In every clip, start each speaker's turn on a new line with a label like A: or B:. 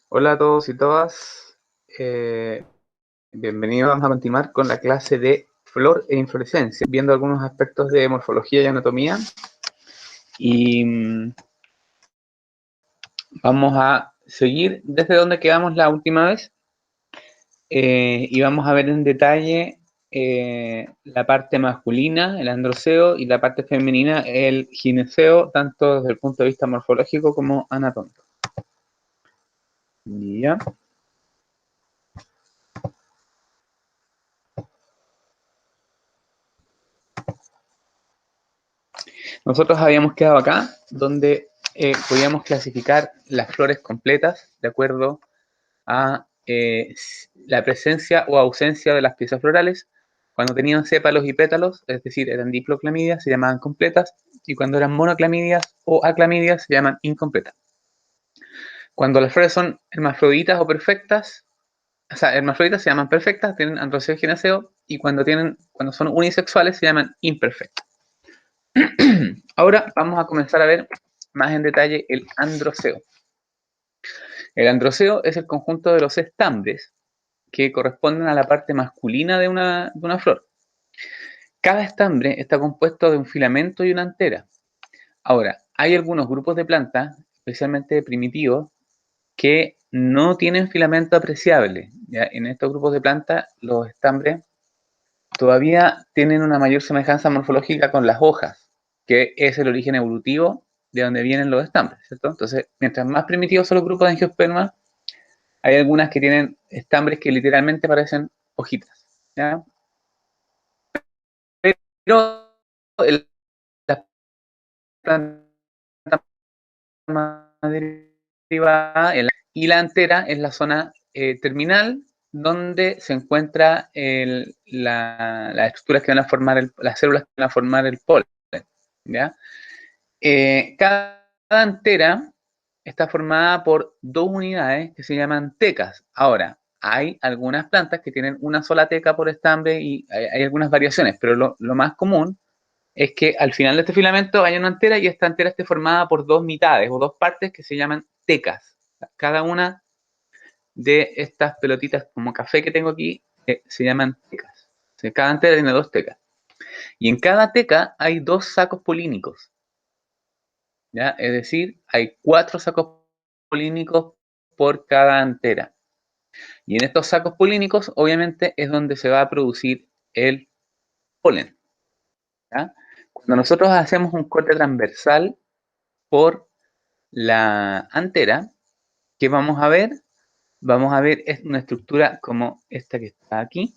A: Hola a todos y todas. Bienvenidos. Vamos a continuar con la clase de flor e inflorescencia, viendo algunos aspectos de morfología y anatomía. Y vamos a seguir desde donde quedamos la última vez. Y vamos a ver en detalle la parte masculina, el androceo, y la parte femenina, el gineceo, tanto desde el punto de vista morfológico como anatómico. ¿Ya? Nosotros habíamos quedado acá, donde podíamos clasificar las flores completas de acuerdo a la presencia o ausencia de las piezas florales. Cuando tenían sépalos y pétalos, es decir, eran diploclamidias, se llamaban completas, y cuando eran monoclamidias o aclamidias, se llaman incompletas. Cuando las flores son hermafroditas o perfectas, o sea, hermafroditas se llaman perfectas, tienen androceo y gineceo, y cuando son unisexuales se llaman imperfectas. Ahora vamos a comenzar a ver más en detalle el androceo. El androceo es el conjunto de los estambres que corresponden a la parte masculina de una flor. Cada estambre está compuesto de un filamento y una antera. Ahora, hay algunos grupos de plantas, especialmente primitivos, que no tienen filamento apreciable. ¿Ya? En estos grupos de plantas, los estambres todavía tienen una mayor semejanza morfológica con las hojas, que es el origen evolutivo de donde vienen los estambres, ¿cierto? Entonces, mientras más primitivos son los grupos de angiospermas, hay algunas que tienen estambres que literalmente parecen hojitas, ¿ya? Pero la planta más derivada y la antera es la zona terminal donde se encuentra las estructuras que van a formar, las células que van a formar el polen, ¿ya? Cada antera está formada por dos unidades que se llaman tecas. Ahora, hay algunas plantas que tienen una sola teca por estambre y hay algunas variaciones, pero lo más común es que al final de este filamento haya una antera y esta antera esté formada por dos mitades o dos partes que se llaman tecas. Cada una de estas pelotitas como café que tengo aquí se llaman tecas. O sea, cada antera tiene dos tecas. Y en cada teca hay dos sacos polínicos. ¿Ya? Es decir, hay 4 sacos polínicos por cada antera. Y en estos sacos polínicos, obviamente, es donde se va a producir el polen. ¿Ya? Cuando nosotros hacemos un corte transversal por la antera, ¿qué vamos a ver? Vamos a ver una estructura como esta que está aquí.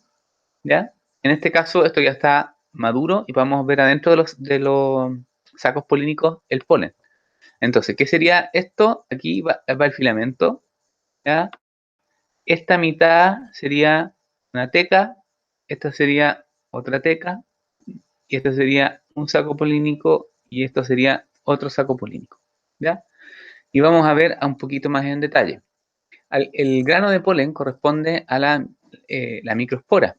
A: ¿Ya? En este caso, esto ya está maduro y vamos a ver adentro de los sacos polínicos el polen. Entonces, ¿qué sería esto? Aquí va el filamento, ¿ya? Esta mitad sería una teca, esta sería otra teca, y este sería un saco polínico, y esto sería otro saco polínico, ¿ya? Y vamos a ver un poquito más en detalle. El grano de polen corresponde a la microespora,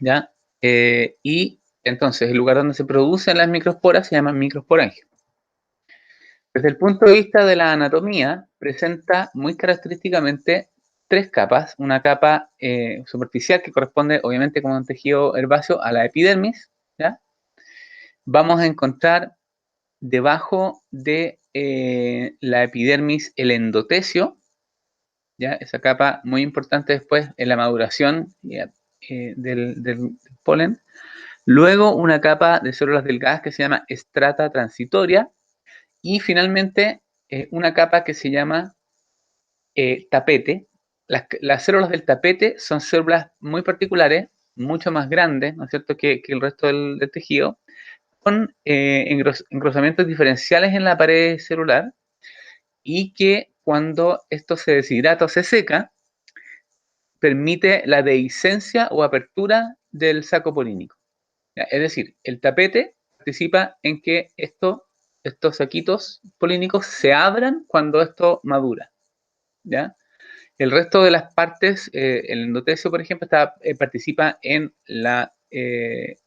A: ¿ya? Y entonces el lugar donde se producen las microesporas se llama microesporangio. Desde el punto de vista de la anatomía, presenta muy característicamente tres capas. Una capa superficial que corresponde, obviamente, como un tejido herbáceo, a la epidermis, ¿ya? Vamos a encontrar debajo de la epidermis el endotecio, ¿ya? Esa capa muy importante después en la maduración del polen. Luego una capa de células delgadas que se llama estrata transitoria. Y finalmente, una capa que se llama tapete. Las células del tapete son células muy particulares, mucho más grandes, ¿no es cierto?, que el resto del tejido, con engrosamientos diferenciales en la pared celular y que cuando esto se deshidrata o se seca, permite la dehiscencia o apertura del saco polínico. ¿Ya? Es decir, el tapete participa en que estos saquitos polínicos se abran cuando esto madura, ¿ya? El resto de las partes, el endotelio, por ejemplo, participa desde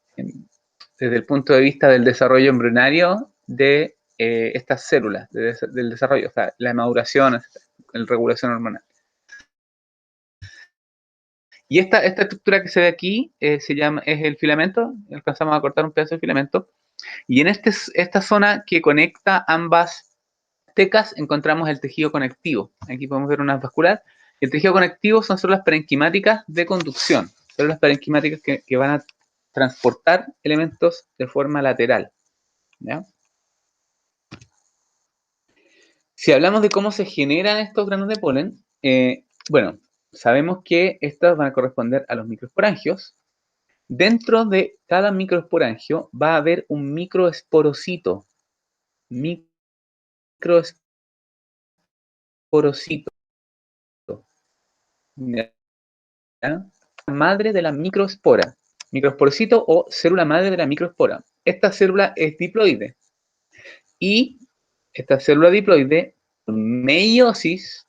A: el punto de vista del desarrollo embrionario de estas células, del desarrollo, o sea, la maduración, etc. en regulación hormonal. Y esta estructura que se ve aquí es el filamento, alcanzamos a cortar un pedazo de filamento, y en esta zona que conecta ambas tecas encontramos el tejido conectivo. Aquí podemos ver una vascular. El tejido conectivo son células parenquimáticas de conducción, células parenquimáticas que van a transportar elementos de forma lateral, ¿ya? Si hablamos de cómo se generan estos granos de polen, bueno, sabemos que estos van a corresponder a los microesporangios. Dentro de cada microesporangio va a haber un microesporocito. Microesporocito. ¿Ya? Madre de la microespora. Microesporocito o célula madre de la microespora. Esta célula es diploide. Y esta célula diploide, meiosis,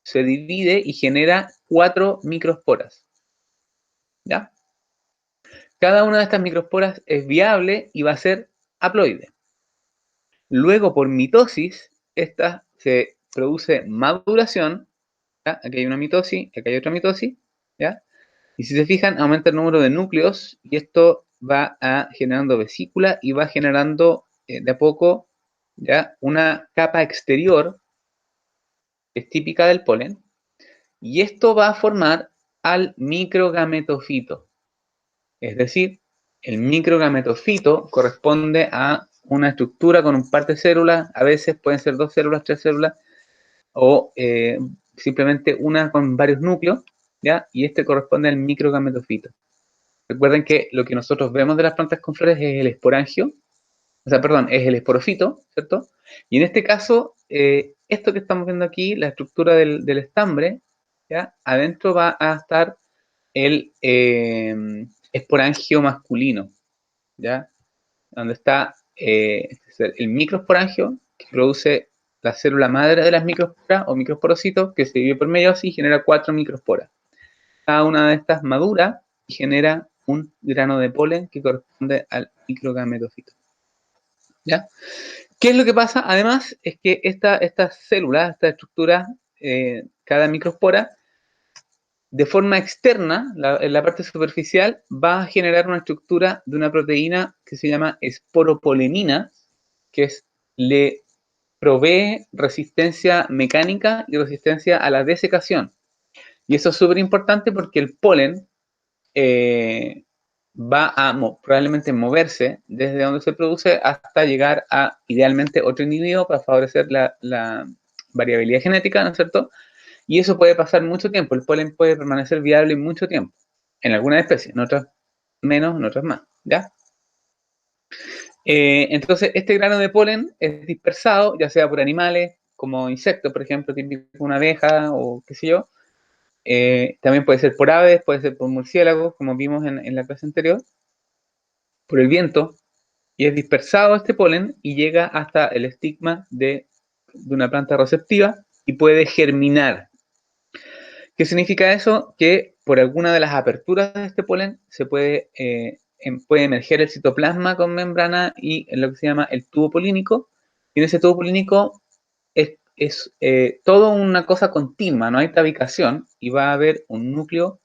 A: se divide y genera 4 microesporas. ¿Ya? Cada una de estas microesporas es viable y va a ser haploide. Luego, por mitosis, esta se produce maduración. ¿Ya? Aquí hay una mitosis, aquí hay otra mitosis. ¿Ya? Y si se fijan, aumenta el número de núcleos y esto va generando vesícula y va generando de a poco, ¿ya?, una capa exterior que es típica del polen. Y esto va a formar al microgametofito. Es decir, el microgametofito corresponde a una estructura con un par de células, a veces pueden ser 2 células, 3 células, o simplemente una con varios núcleos, ¿ya? Y este corresponde al microgametofito. Recuerden que lo que nosotros vemos de las plantas con flores es el esporangio, o sea, perdón, es el esporofito, ¿cierto? Y en este caso, esto que estamos viendo aquí, la estructura del estambre, ¿ya? Adentro va a estar el esporangio masculino, ¿ya? Donde está el microesporangio, que produce la célula madre de las microesporas o microesporocitos, que se divide por meiosis y genera 4 microesporas. Cada una de estas madura y genera un grano de polen que corresponde al microgametofito. ¿Ya? ¿Qué es lo que pasa? Además, es que estas células, esta estructura, cada microespora, de forma externa, en la parte superficial, va a generar una estructura de una proteína que se llama esporopolenina, que le provee resistencia mecánica y resistencia a la desecación. Y eso es súper importante porque el polen va a probablemente moverse desde donde se produce hasta llegar a, idealmente, otro individuo para favorecer la variabilidad genética, ¿no es cierto? Y eso puede pasar mucho tiempo. El polen puede permanecer viable mucho tiempo. En algunas especies, en otras menos, en otras más, ¿ya? Entonces, este grano de polen es dispersado, ya sea por animales, como insectos, por ejemplo, típico una abeja o qué sé yo. También puede ser por aves, puede ser por murciélagos, como vimos en la clase anterior, por el viento, y es dispersado este polen y llega hasta el estigma de una planta receptiva y puede germinar. ¿Qué significa eso? Que por alguna de las aperturas de este polen se puede emerger el citoplasma con membrana y en lo que se llama el tubo polínico. Y en ese tubo polínico es todo una cosa continua, no hay tabicación y va a haber un núcleo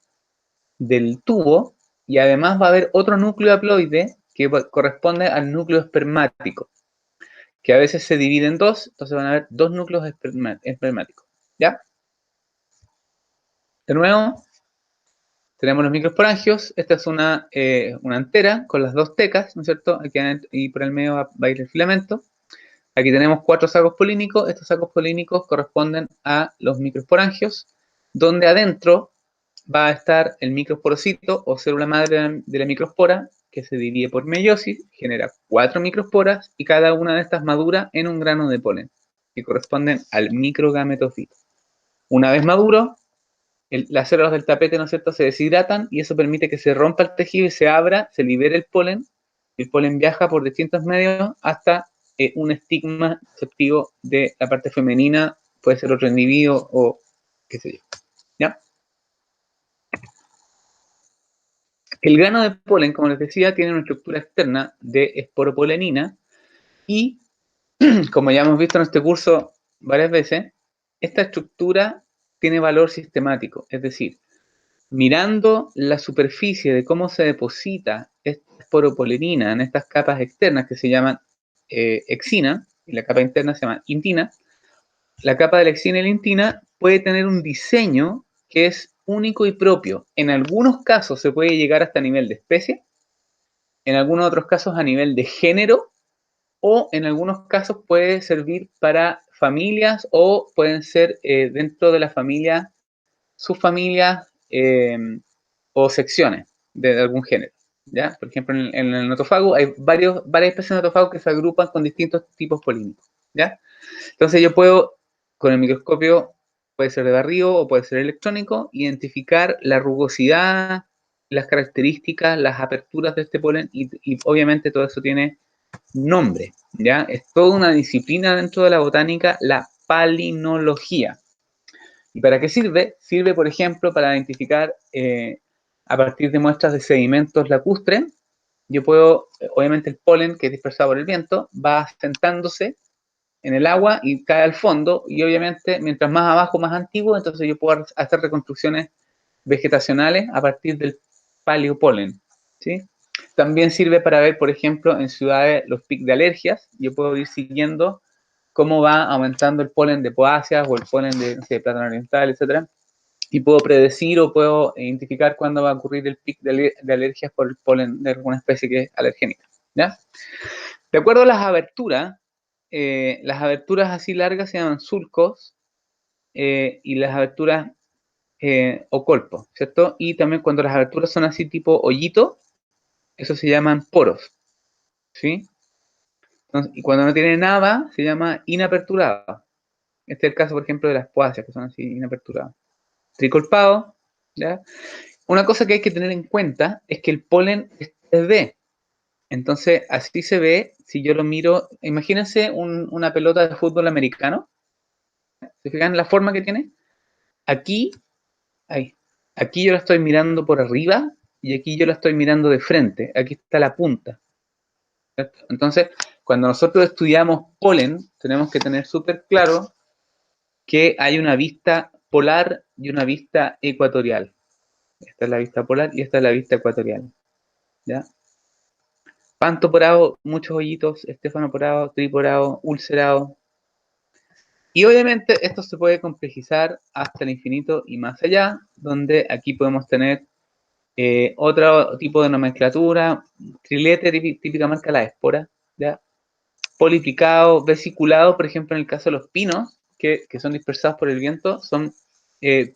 A: del tubo y además va a haber otro núcleo haploide que corresponde al núcleo espermático, que a veces se divide en dos, entonces van a haber 2 núcleos espermáticos. ¿Ya? De nuevo, tenemos los microesporangios. Esta es una antera con las 2 tecas, ¿no es cierto? Aquí y por el medio va a ir el filamento. Aquí tenemos 4 sacos polínicos. Estos sacos polínicos corresponden a los microesporangios, donde adentro va a estar el microesporocito o célula madre de la microespora, que se divide por meiosis, genera 4 microesporas y cada una de estas madura en un grano de polen, que corresponden al microgametofito. Una vez maduro, las células del tapete, ¿no es cierto?, se deshidratan y eso permite que se rompa el tejido y se abra, se libere el polen. El polen viaja por distintos medios hasta un estigma receptivo de la parte femenina, puede ser otro individuo o qué sé yo. ¿Ya? El grano de polen, como les decía, tiene una estructura externa de esporopolenina y, como ya hemos visto en este curso varias veces, esta estructura tiene valor sistemático, es decir, mirando la superficie de cómo se deposita esta esporopolenina en estas capas externas que se llaman exina, y la capa interna se llama intina, la capa de la exina y la intina puede tener un diseño que es único y propio. En algunos casos se puede llegar hasta nivel de especie, en algunos otros casos a nivel de género, o en algunos casos puede servir para familias o pueden ser dentro de la familia, subfamilias o secciones de algún género. ¿Ya? Por ejemplo, en el notofago hay varias especies de notofago que se agrupan con distintos tipos polínicos. ¿Ya? Entonces yo puedo, con el microscopio, puede ser de barrido o puede ser electrónico, identificar la rugosidad, las características, las aperturas de este polen y obviamente todo eso tiene nombre, ¿ya? Es toda una disciplina dentro de la botánica, la palinología. ¿Y para qué sirve? Sirve, por ejemplo, para identificar a partir de muestras de sedimentos lacustres. Yo puedo, obviamente el polen que es dispersado por el viento, va asentándose en el agua y cae al fondo, y obviamente mientras más abajo, más antiguo, entonces yo puedo hacer reconstrucciones vegetacionales a partir del paleopolen, ¿sí? También sirve para ver, por ejemplo, en ciudades los picos de alergias. Yo puedo ir siguiendo cómo va aumentando el polen de poáceas o el polen de, no sé, de plátano oriental, etcétera, y puedo predecir o puedo identificar cuándo va a ocurrir el pic de alergias por el polen de alguna especie que es alergénica, ¿ya? De acuerdo a las aberturas así largas se llaman sulcos y las aberturas o colpos, ¿cierto? Y también cuando las aberturas son así tipo hoyito, eso se llaman poros, ¿sí? Entonces, y cuando no tiene nada, se llama inaperturado. Este es el caso, por ejemplo, de las poáceas, que son así inaperturadas. Tricolpado, ¿ya? Una cosa que hay que tener en cuenta es que el polen es 3D. Entonces, así se ve si yo lo miro. Imagínense una pelota de fútbol americano. ¿Se fijan la forma que tiene? Aquí, ahí. Aquí yo la estoy mirando por arriba y aquí yo la estoy mirando de frente. Aquí está la punta, ¿cierto? Entonces, cuando nosotros estudiamos polen, tenemos que tener súper claro que hay una vista polar y una vista ecuatorial. Esta es la vista polar y esta es la vista ecuatorial, ¿ya? Pantoporado, muchos hoyitos, estefanoporado, triporado, ulcerado. Y obviamente esto se puede complejizar hasta el infinito y más allá, donde aquí podemos tener otro tipo de nomenclatura, trilete, típica marca la espora, ¿ya? Poliplicado, vesiculado, por ejemplo, en el caso de los pinos, que son dispersados por el viento, son eh,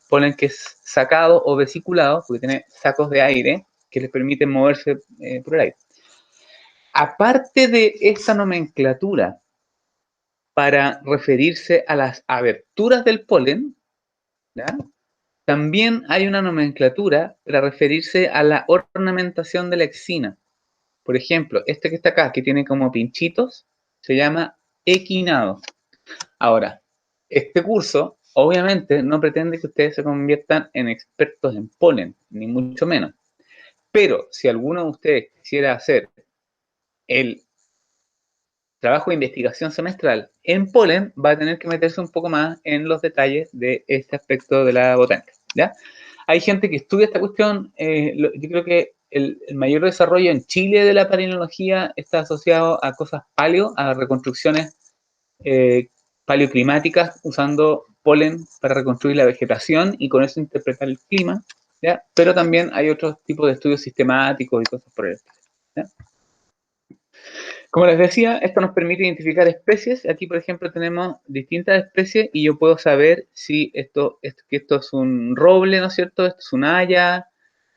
A: polen que es sacado o vesiculado, porque tiene sacos de aire que les permiten moverse por el aire. Aparte de esta nomenclatura para referirse a las aberturas del polen, ¿ya? También hay una nomenclatura para referirse a la ornamentación de la exina. Por ejemplo, este que está acá, que tiene como pinchitos, se llama equinado. Ahora, este curso obviamente no pretende que ustedes se conviertan en expertos en polen, ni mucho menos. Pero si alguno de ustedes quisiera hacer el trabajo de investigación semestral en polen, va a tener que meterse un poco más en los detalles de este aspecto de la botánica, ¿ya? Hay gente que estudia esta cuestión, yo creo que el mayor desarrollo en Chile de la palinología está asociado a cosas paleo, a reconstrucciones paleoclimáticas usando polen para reconstruir la vegetación y con eso interpretar el clima, ¿ya? Pero también hay otros tipos de estudios sistemáticos y cosas por el estilo, ¿ya? Como les decía, esto nos permite identificar especies. Aquí, por ejemplo, tenemos distintas especies y yo puedo saber si esto es un roble, ¿no es cierto? Esto es un haya,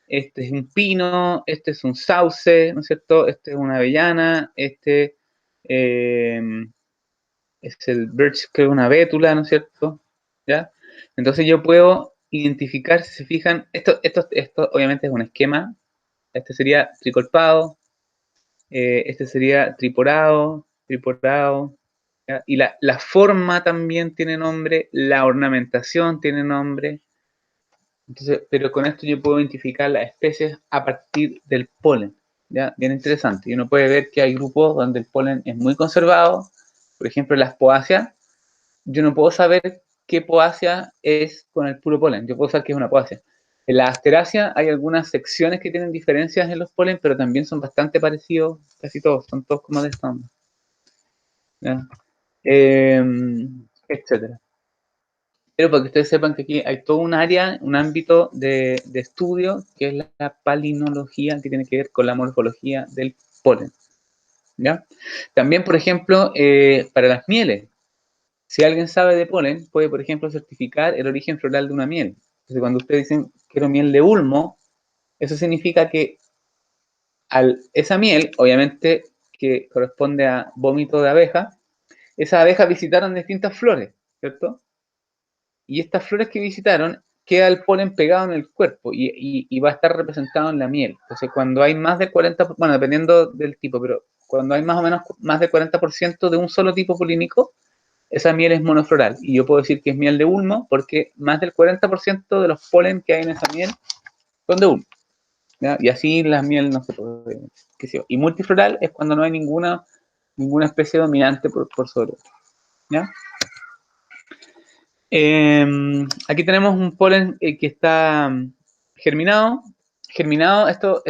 A: este es un pino, este es un sauce, ¿no es cierto? Este es una avellana, eh, es el birch, creo, una bétula, ¿no es cierto? ¿Ya? Entonces yo puedo identificar, si se fijan, esto obviamente es un esquema. Este sería tricolpado, este sería triporado, ¿ya? Y la forma también tiene nombre, la ornamentación tiene nombre. Entonces, pero con esto yo puedo identificar las especies a partir del polen, ¿ya? Bien interesante. Y uno puede ver que hay grupos donde el polen es muy conservado, por ejemplo las poáceas, yo no puedo saber qué poacia es con el puro polen. Yo puedo saber que es una poacia. En la Asteraceae hay algunas secciones que tienen diferencias en los polen, pero también son bastante parecidos, casi todos, son todos como de esta onda. Eh, etcétera. Pero para que ustedes sepan que aquí hay todo un área, un ámbito de estudio, que es la palinología, que tiene que ver con la morfología del polen. ¿Ya? También, por ejemplo, para las mieles, si alguien sabe de polen, puede, por ejemplo, certificar el origen floral de una miel. Entonces, cuando ustedes dicen quiero miel de ulmo, eso significa que esa miel, obviamente, que corresponde a vómito de abeja, esas abejas visitaron distintas flores, ¿cierto? Y estas flores que visitaron, queda el polen pegado en el cuerpo y va a estar representado en la miel. Entonces, cuando hay más del 40%, bueno, dependiendo del tipo, pero cuando hay más o menos más del 40% de un solo tipo polínico, esa miel es monofloral. Y yo puedo decir que es miel de ulmo porque más del 40% de los polen que hay en esa miel son de ulmo. ¿Ya? Y así la miel, no sé, qué sé yo. Y multifloral es cuando no hay ninguna especie dominante por sobre otra. ¿Ya? Aquí tenemos un polen que está germinado. Germinado, esto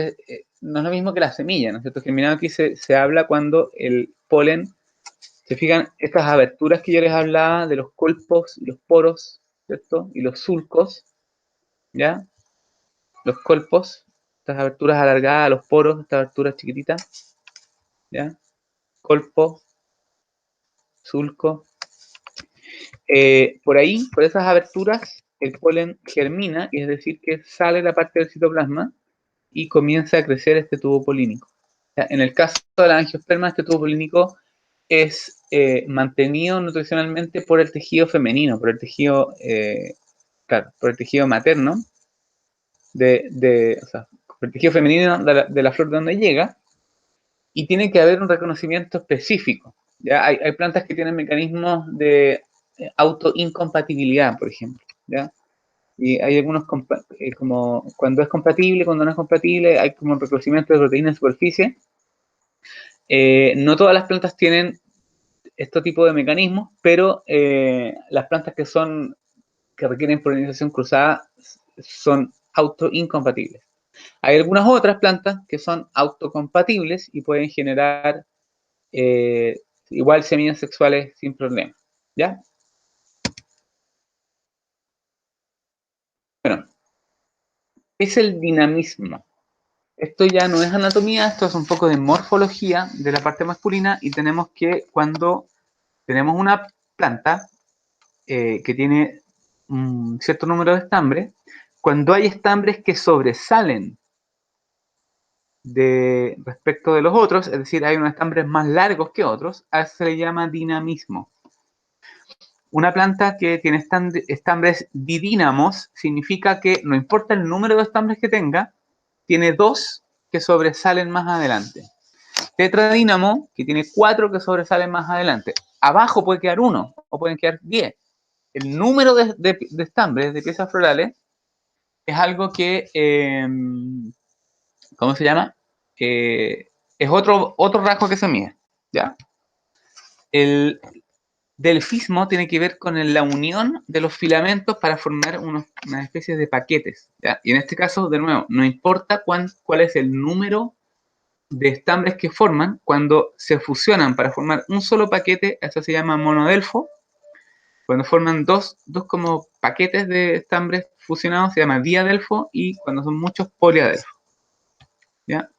A: no es lo mismo que la semilla, ¿no es cierto? Germinado aquí se habla cuando el polen, se fijan, estas aberturas que yo les hablaba de los colpos, los poros, ¿cierto? Y los sulcos, ¿ya? Los colpos, estas aberturas alargadas, los poros, estas aberturas chiquititas, ¿ya? Colpo, sulco. Por ahí, por esas aberturas, el polen germina, es decir, que sale la parte del citoplasma y comienza a crecer este tubo polínico. En el caso de la angiosperma, este tubo polínico es mantenido nutricionalmente por el tejido femenino, por el tejido, claro, por el tejido materno, o sea, por el tejido femenino de la flor de donde llega, y tiene que haber un reconocimiento específico. ¿Ya? Hay plantas que tienen mecanismos de autoincompatibilidad, por ejemplo. ¿Ya? Y hay algunos, como cuando es compatible, cuando no es compatible, hay como un reconocimiento de proteína en superficie. No todas las plantas tienen este tipo de mecanismos, pero las plantas que requieren polinización cruzada son autoincompatibles. Hay algunas otras plantas que son autocompatibles y pueden generar igual semillas sexuales sin problema. ¿Ya? Bueno, es el dinamismo. Esto ya no es anatomía, esto es un poco de morfología de la parte masculina y tenemos que cuando tenemos una planta que tiene un cierto número de estambres, cuando hay estambres que sobresalen de respecto de los otros, es decir, hay unos estambres más largos que otros, a eso se le llama dinamismo. Una planta que tiene estambres didínamos significa que no importa el número de estambres que tenga, tiene dos que sobresalen más adelante. Tetradínamo, que tiene 4 que sobresalen más adelante. Abajo puede quedar 1 o pueden quedar 10. El número de estambres, de piezas florales, es algo que, ¿cómo se llama? Es otro rasgo que se mide. ¿Ya? El delfismo tiene que ver con la unión de los filamentos para formar una especie de paquetes. ¿Ya? Y en este caso, de nuevo, no importa cuál es el número de estambres que forman, cuando se fusionan para formar un solo paquete, eso se llama monodelfo. Cuando forman dos como paquetes de estambres fusionados, se llama diadelfo, y cuando son muchos, poliadelfo. ¿Ya?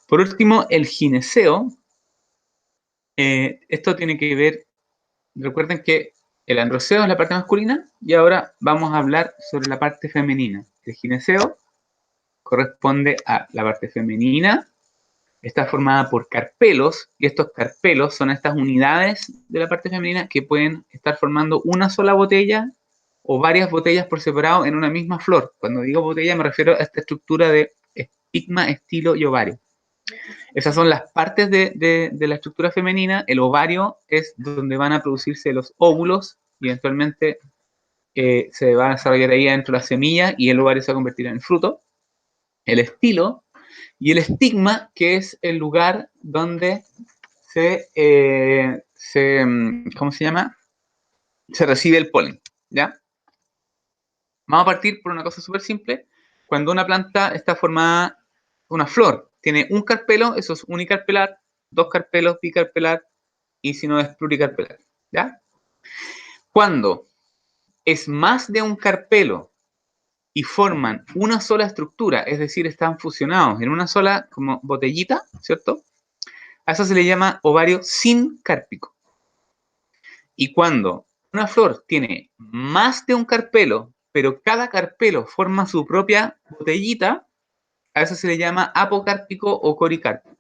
A: Por último, el gineceo. Esto tiene que ver, recuerden que el androceo es la parte masculina, y ahora vamos a hablar sobre la parte femenina. El gineceo corresponde a la parte femenina. Está formada por carpelos, y estos carpelos son estas unidades de la parte femenina que pueden estar formando una sola botella o varias botellas por separado en una misma flor. Cuando digo botella me refiero a esta estructura de estigma, estilo y ovario. Esas son las partes de la estructura femenina. El ovario es donde van a producirse los óvulos y eventualmente se va a desarrollar ahí dentro la semilla y el ovario se va a convertir en el fruto. El estilo y el estigma, que es el lugar donde ¿cómo se llama? se recibe el polen, ¿ya? Vamos a partir por una cosa súper simple. Cuando una planta está formada, una flor, tiene un carpelo, eso es unicarpelar, dos carpelos, bicarpelar, y si no es pluricarpelar, ¿ya? Cuando es más de un carpelo y forman una sola estructura, es decir, están fusionados en una sola como botellita, ¿cierto? A eso se le llama ovario sincárpico. Y cuando una flor tiene más de un carpelo, pero cada carpelo forma su propia botellita, a eso se le llama apocárpico o coricárpico.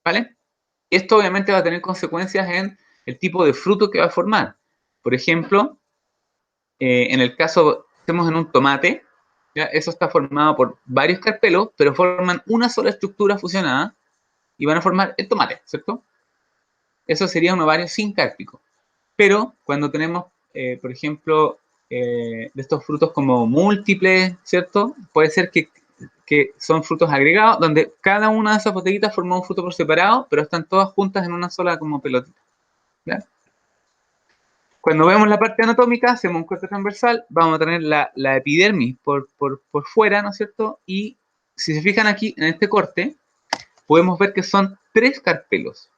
A: ¿Vale? Esto obviamente va a tener consecuencias en el tipo de fruto que va a formar. Por ejemplo, en el caso, estemos en un tomate, ¿ya? Eso está formado por varios carpelos, pero forman una sola estructura fusionada y van a formar el tomate, ¿cierto? Eso sería un ovario sincárpico. Pero cuando tenemos, por ejemplo, de estos frutos como múltiples, ¿cierto? Puede ser que son frutos agregados, donde cada una de esas botellitas forma un fruto por separado, pero están todas juntas en una sola como pelotita. ¿Ya? Cuando vemos la parte anatómica, hacemos un corte transversal, vamos a tener la epidermis por fuera, ¿no es cierto? Y si se fijan aquí en este corte, podemos ver que son 3 carpelos.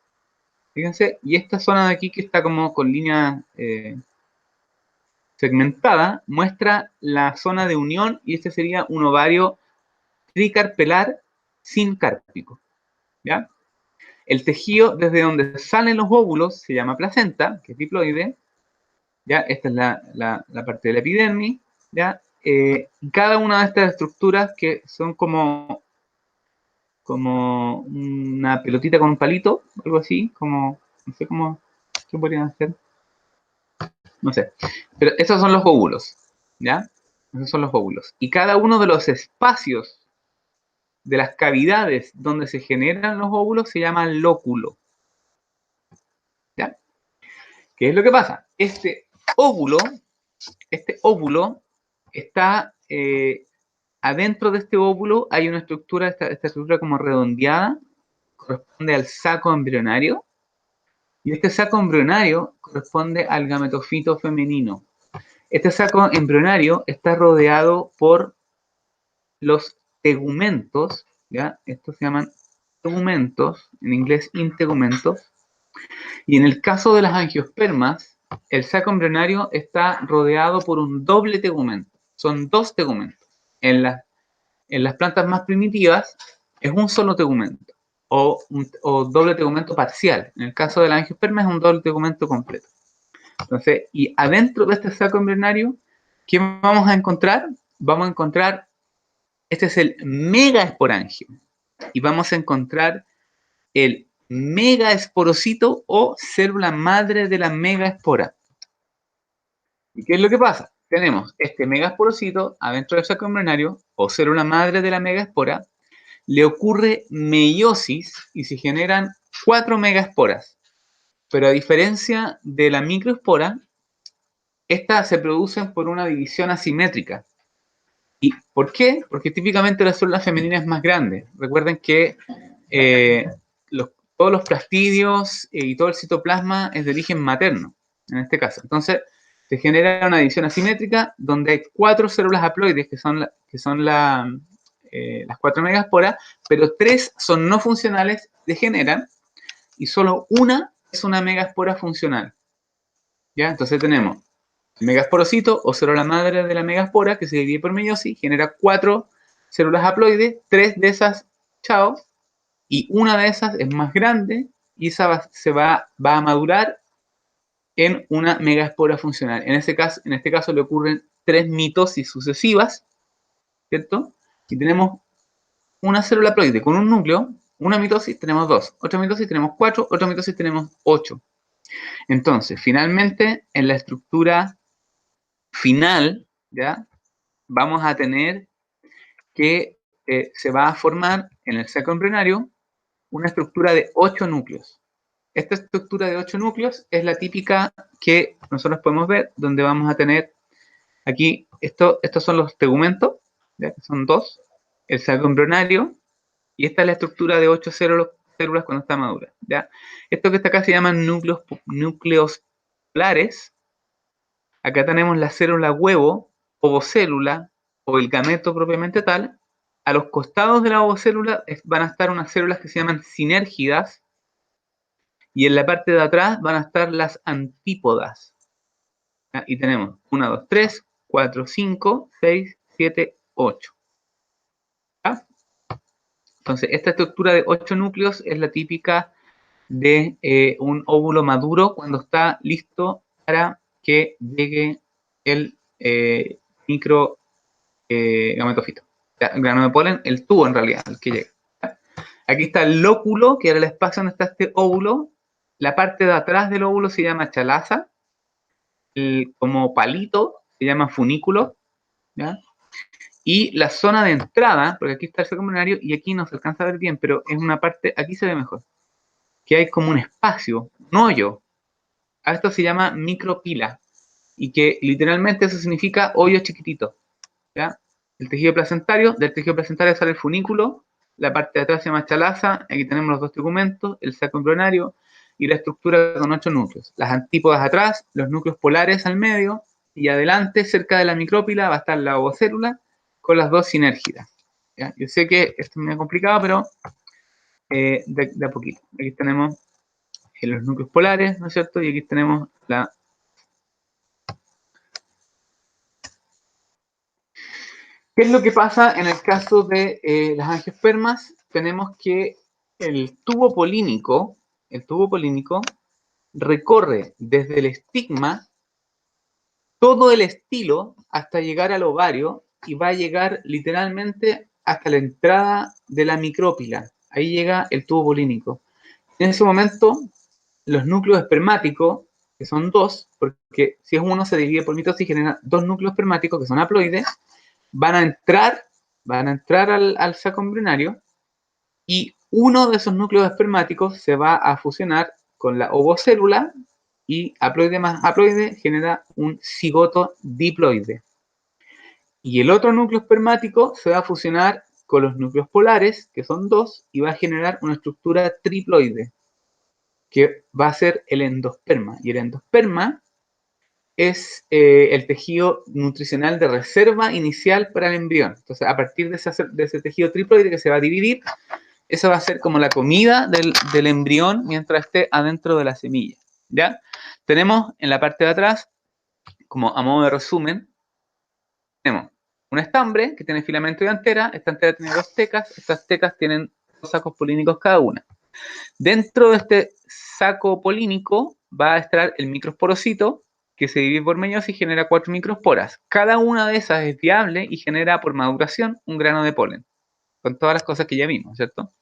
A: Fíjense, y esta zona de aquí que está como con línea segmentada, muestra la zona de unión y este sería un ovario tricarpelar sincárpico. ¿Ya? El tejido desde donde salen los óvulos se llama placenta, que es diploide. ¿Ya? Esta es la parte de la epidermis. ¿Ya? Cada una de estas estructuras que son como una pelotita con un palito, algo así, como, no sé cómo, ¿qué podrían hacer? No sé. Pero esos son los óvulos, ¿ya? Esos son los óvulos. Y cada uno de los espacios de las cavidades donde se generan los óvulos se llama lóculo, ¿ya? ¿Qué es lo que pasa? Óvulo, este óvulo está adentro de este óvulo hay una estructura, esta estructura como redondeada, corresponde al saco embrionario, y este saco embrionario corresponde al gametofito femenino. Este saco embrionario está rodeado por los tegumentos, ¿ya? Estos se llaman tegumentos, en inglés integumentos, y en el caso de las angiospermas, el saco embrionario está rodeado por un doble tegumento. Son 2 tegumentos. En las plantas más primitivas es un solo tegumento o doble tegumento parcial. En el caso de la angiosperma es un doble tegumento completo. Entonces, y adentro de este saco embrionario, ¿qué vamos a encontrar? Vamos a encontrar, este es el megaesporangio, y vamos a encontrar el megaesporocito o célula madre de la megaespora. ¿Y qué es lo que pasa? Tenemos este megaesporocito adentro del saco embrionario o célula madre de la megaespora, le ocurre meiosis y se generan 4 megaesporas. Pero a diferencia de la microespora, estas se producen por una división asimétrica. ¿Y por qué? Porque típicamente la célula femenina es más grande. Recuerden que eh, todos los plastidios y todo el citoplasma es de origen materno, en este caso. Entonces, se genera una división asimétrica donde hay 4 células haploides, que son las 4 megasporas, pero 3 son no funcionales, degeneran, y solo una es una megaspora funcional. ¿Ya? Entonces tenemos el megasporocito o célula madre de la megaspora que se divide por meiosis, genera 4 células haploides, 3 de esas, chao, y una de esas es más grande y esa va a madurar en una megaspora funcional. En este caso le ocurren 3 mitosis sucesivas, ¿cierto? Y tenemos una célula haploide con un núcleo, una mitosis tenemos 2, otra mitosis tenemos 4, otra mitosis tenemos 8. Entonces, finalmente, en la estructura final, ¿ya? Vamos a tener que se va a formar en el saco embrionario una estructura de 8 núcleos. Esta estructura de 8 núcleos es la típica que nosotros podemos ver, donde vamos a tener aquí, estos son los tegumentos, ¿ya? Que son 2, el saco embrionario, y esta es la estructura de 8 células cuando está madura, ¿ya? Esto que está acá se llaman núcleos polares, acá tenemos la célula huevo, ovocélula, o el gameto propiamente tal. A los costados de la ovocélula van a estar unas células que se llaman sinérgidas, y en la parte de atrás van a estar las antípodas. ¿Ya? Y tenemos 1, 2, 3, 4, 5, 6, 7, 8. ¿Ya? Entonces, esta estructura de 8 núcleos es la típica de un óvulo maduro cuando está listo para que llegue el micro gametofito. El grano de polen, el tubo en realidad, el que llega. Aquí está el lóculo, que era el espacio donde está este óvulo. La parte de atrás del óvulo se llama chalaza. Como palito se llama funículo. ¿Ya? Y la zona de entrada, porque aquí está el saco embrionario y aquí no se alcanza a ver bien, pero es una parte, aquí se ve mejor, que hay como un espacio, un hoyo. A esto se llama micropila, y que literalmente eso significa hoyo chiquitito. ¿Ya? El tejido placentario, del tejido placentario sale el funículo, la parte de atrás se llama chalaza, aquí tenemos los dos tegumentos, el saco embrionario y la estructura con 8 núcleos. Las antípodas atrás, los núcleos polares al medio, y adelante, cerca de la micrópila, va a estar la ovocélula con las dos sinérgidas. ¿Ya? Yo sé que esto es muy complicado, pero de a poquito. Aquí tenemos los núcleos polares, ¿no es cierto? Y aquí tenemos la... ¿Qué es lo que pasa en el caso de las angiospermas? Tenemos que el tubo polínico recorre desde el estigma todo el estilo hasta llegar al ovario y va a llegar literalmente hasta la entrada de la micrópila. Ahí llega el tubo polínico. En ese momento, los núcleos espermáticos, que son dos, porque si es uno se divide por mitosis y genera dos núcleos espermáticos que son haploides, van a entrar al saco embrionario, y uno de esos núcleos espermáticos se va a fusionar con la ovocélula, y haploide más haploide genera un cigoto diploide. Y el otro núcleo espermático se va a fusionar con los núcleos polares, que son dos, y va a generar una estructura triploide, que va a ser el endosperma. Y el endosperma es el tejido nutricional de reserva inicial para el embrión. Entonces, a partir de ese tejido triploide que se va a dividir, eso va a ser como la comida del embrión mientras esté adentro de la semilla. ¿Ya? Tenemos en la parte de atrás, como a modo de resumen, tenemos un estambre que tiene filamento y antera. Esta antera tiene dos tecas. Estas tecas tienen dos sacos polínicos cada una. Dentro de este saco polínico va a estar el microsporocito, que se divide por meiosis y genera 4 microsporas. Cada una de esas es viable y genera por maduración un grano de polen, con todas las cosas que ya vimos, ¿cierto?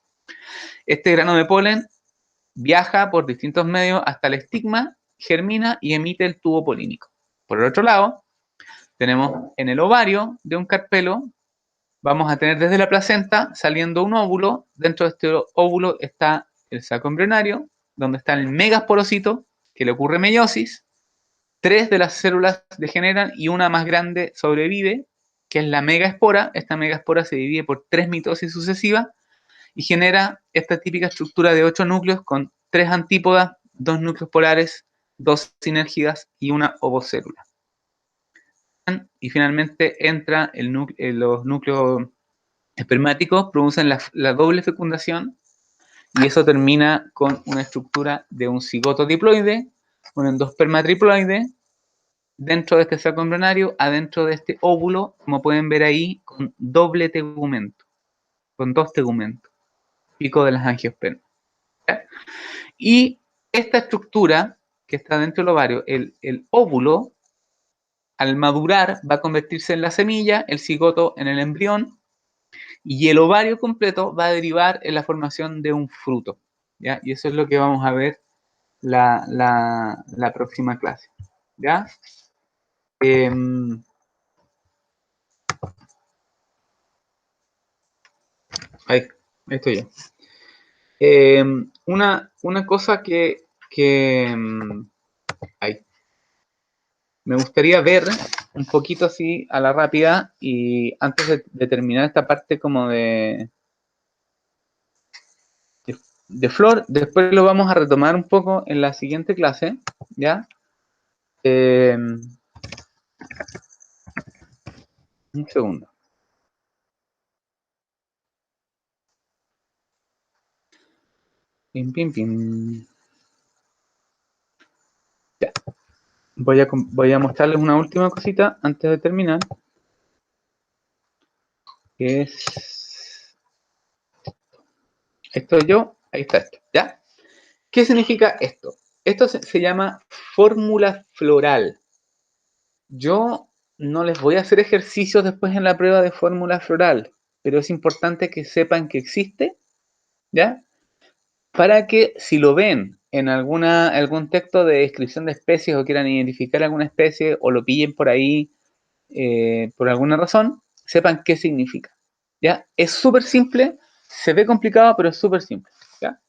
A: Este grano de polen viaja por distintos medios hasta el estigma, germina y emite el tubo polínico. Por el otro lado, tenemos en el ovario de un carpelo, vamos a tener desde la placenta saliendo un óvulo. Dentro de este óvulo está el saco embrionario, donde está el megasporocito, que le ocurre meiosis. 3 de las células degeneran y una más grande sobrevive, que es la megaespora. Esta megaespora se divide por 3 mitosis sucesivas y genera esta típica estructura de 8 núcleos con 3 antípodas, 2 núcleos polares, 2 sinérgidas y una ovocélula. Y finalmente entra los núcleos espermáticos, producen la doble fecundación, y eso termina con una estructura de un cigoto diploide, un endosperma triploide, dentro de este saco embrionario, adentro de este óvulo, como pueden ver ahí, con doble tegumento, con dos tegumentos, pico de las angiospermas. ¿Ya? Y esta estructura que está dentro del ovario, el óvulo, al madurar, va a convertirse en la semilla, el cigoto en el embrión, y el ovario completo va a derivar en la formación de un fruto. ¿Ya? Y eso es lo que vamos a ver la próxima clase. ¿Ya? Ahí estoy yo. Una cosa ay, me gustaría ver un poquito así a la rápida, y antes de terminar esta parte como de flor, después lo vamos a retomar un poco en la siguiente clase, ¿ya? Un segundo. Pim, pim, pim. Ya. Voy a mostrarles una última cosita antes de terminar. Que es... Esto yo, ahí está esto, ¿ya? ¿Qué significa esto? Esto se llama fórmula floral. Yo no les voy a hacer ejercicios después en la prueba de fórmula floral, pero es importante que sepan que existe, ¿ya? Para que si lo ven en algún texto de descripción de especies o quieran identificar alguna especie o lo pillen por ahí por alguna razón, sepan qué significa, ¿ya? Es súper simple, se ve complicado, pero es súper simple, ¿ya?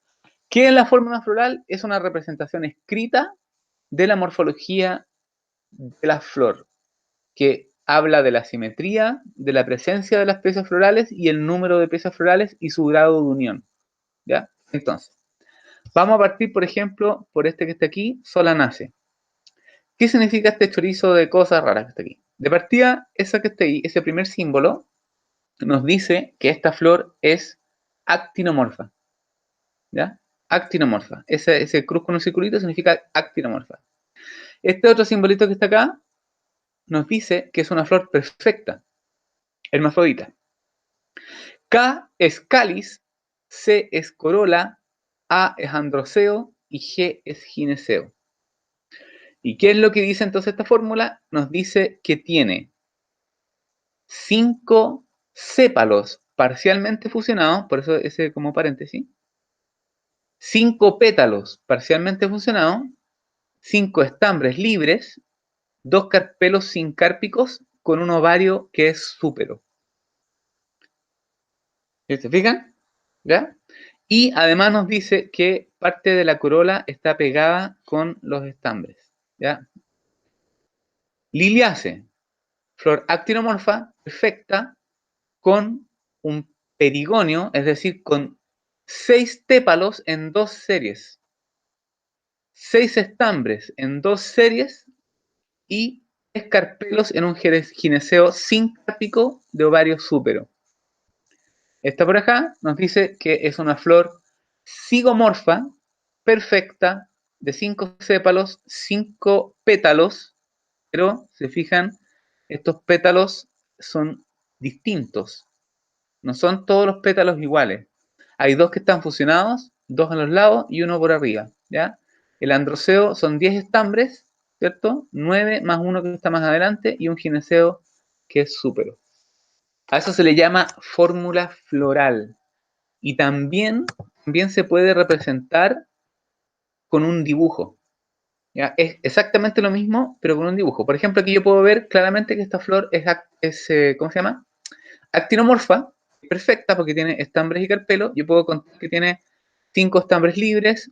A: ¿Qué es la fórmula floral? Es una representación escrita de la morfología de la flor, que habla de la simetría, de la presencia de las piezas florales y el número de piezas florales y su grado de unión, ¿ya? Entonces, vamos a partir, por ejemplo, por este que está aquí, Solanaceae. ¿Qué significa este chorizo de cosas raras que está aquí? De partida, esa que está ahí, ese primer símbolo, nos dice que esta flor es actinomorfa, ¿ya? Actinomorfa. Ese cruz con un circulito significa actinomorfa. Este otro simbolito que está acá nos dice que es una flor perfecta, hermafrodita. K es cáliz, C es corola, A es androceo y G es gineceo. ¿Y qué es lo que dice entonces esta fórmula? Nos dice que tiene 5 sépalos parcialmente fusionados, por eso ese como paréntesis, 5 pétalos parcialmente fusionados, 5 estambres libres, 2 carpelos sincárpicos con un ovario que es súpero. ¿Se fijan? ¿Ya? Y además nos dice que parte de la corola está pegada con los estambres, ¿ya? Liliaceae, flor actinomorfa, perfecta, con un perigonio, es decir, con 6 tépalos en 2 series, 6 estambres en 2 series y 3 carpelos en un gineceo sincárpico de ovario súpero. Esta por acá nos dice que es una flor zigomorfa, perfecta, de 5 sépalos, 5 pétalos, pero se fijan, estos pétalos son distintos, no son todos los pétalos iguales. Hay 2 que están fusionados, 2 a los lados y 1 por arriba, ¿ya? El androceo son 10 estambres, ¿cierto? 9 más 1 que está más adelante y un gineceo que es súpero. A eso se le llama fórmula floral. Y también se puede representar con un dibujo, ¿ya? Es exactamente lo mismo, pero con un dibujo. Por ejemplo, aquí yo puedo ver claramente que esta flor es ¿cómo se llama? Actinomorfa, perfecta porque tiene estambres y carpelos. Yo puedo contar que tiene 5 estambres libres,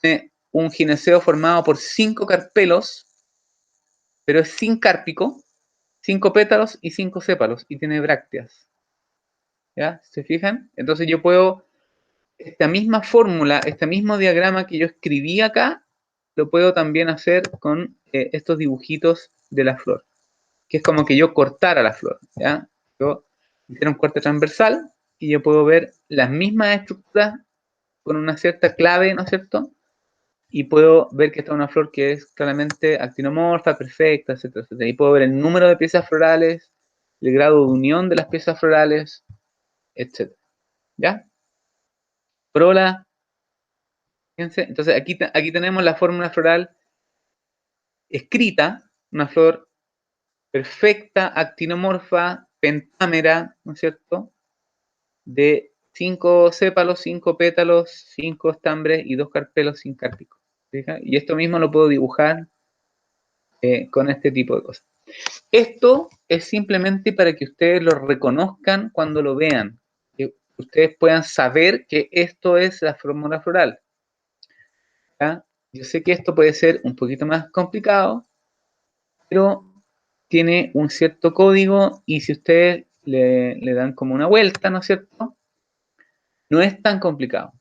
A: tiene un gineceo formado por 5 carpelos, pero es sin cárpico, 5 pétalos y 5 sépalos, y tiene brácteas, ¿ya? ¿Se fijan? Entonces yo puedo esta misma fórmula, este mismo diagrama que yo escribí acá, lo puedo también hacer con estos dibujitos de la flor, que es como que yo cortara la flor, ¿ya? Yo hiciera un corte transversal y yo puedo ver las mismas estructuras con una cierta clave, ¿no es cierto? Y puedo ver que esta es una flor que es claramente actinomorfa, perfecta, etcétera, etcétera. Y puedo ver el número de piezas florales, el grado de unión de las piezas florales, etcétera. ¿Ya? Corola. Fíjense, entonces aquí tenemos la fórmula floral escrita, una flor perfecta, actinomorfa, pentámera, ¿no es cierto? De 5 sépalos, 5 pétalos, 5 estambres y 2 carpelos sin cárpico. Y esto mismo lo puedo dibujar con este tipo de cosas. Esto es simplemente para que ustedes lo reconozcan cuando lo vean, que ustedes puedan saber que esto es la fórmula floral. ¿Ya? Yo sé que esto puede ser un poquito más complicado, pero tiene un cierto código y si ustedes le dan como una vuelta, ¿no es cierto? No es tan complicado.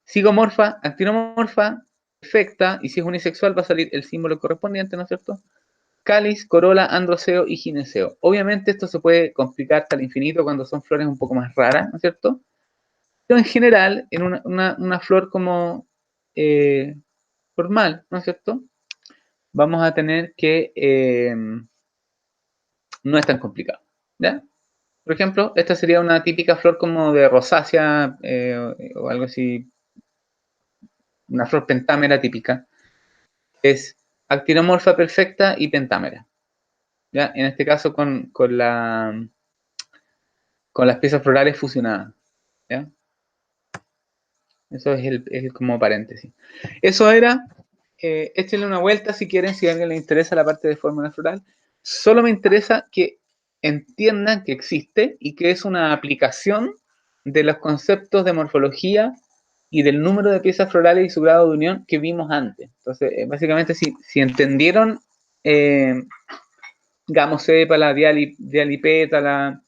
A: Zigomorfa, actinomorfa, perfecta, y si es unisexual va a salir el símbolo correspondiente, ¿no es cierto? cáliz, corola, androceo y gineceo. Obviamente esto se puede complicar hasta el infinito cuando son flores un poco más raras, ¿no es cierto? Pero en general, en una flor como formal, ¿no es cierto? Vamos a tener que no es tan complicado, ¿ya? Por ejemplo, esta sería una típica flor como de rosácea o algo así, una flor pentámera típica. Es actinomorfa perfecta y pentámera, ¿ya? En este caso con las piezas florales fusionadas, ¿ya? Eso es como paréntesis. Eso era, échenle una vuelta si quieren, si a alguien le interesa la parte de fórmula floral. Solo me interesa que entiendan que existe y que es una aplicación de los conceptos de morfología y del número de piezas florales y su grado de unión que vimos antes. Entonces, básicamente, si entendieron gamosépala, dialipétala,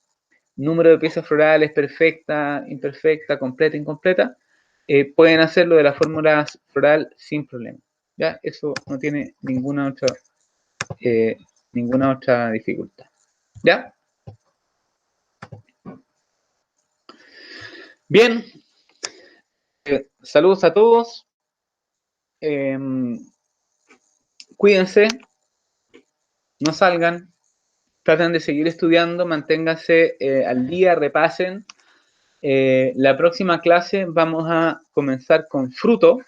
A: número de piezas florales, perfecta, imperfecta, completa, incompleta, pueden hacerlo de la fórmula floral sin problema. ¿Ya? Eso no tiene ninguna otra dificultad. ¿Ya? Bien. Saludos a todos. Cuídense, no salgan, traten de seguir estudiando, manténganse al día, repasen. La próxima clase vamos a comenzar con fruto.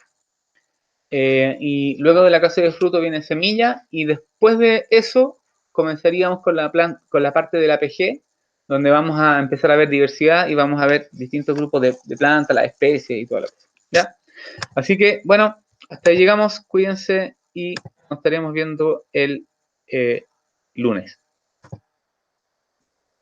A: Y luego de la clase de fruto viene semilla y después de eso comenzaríamos con la parte del APG, donde vamos a empezar a ver diversidad y vamos a ver distintos grupos de plantas, las especies y toda la cosa. ¿Ya? Así que, bueno, hasta ahí llegamos, cuídense y nos estaremos viendo el lunes.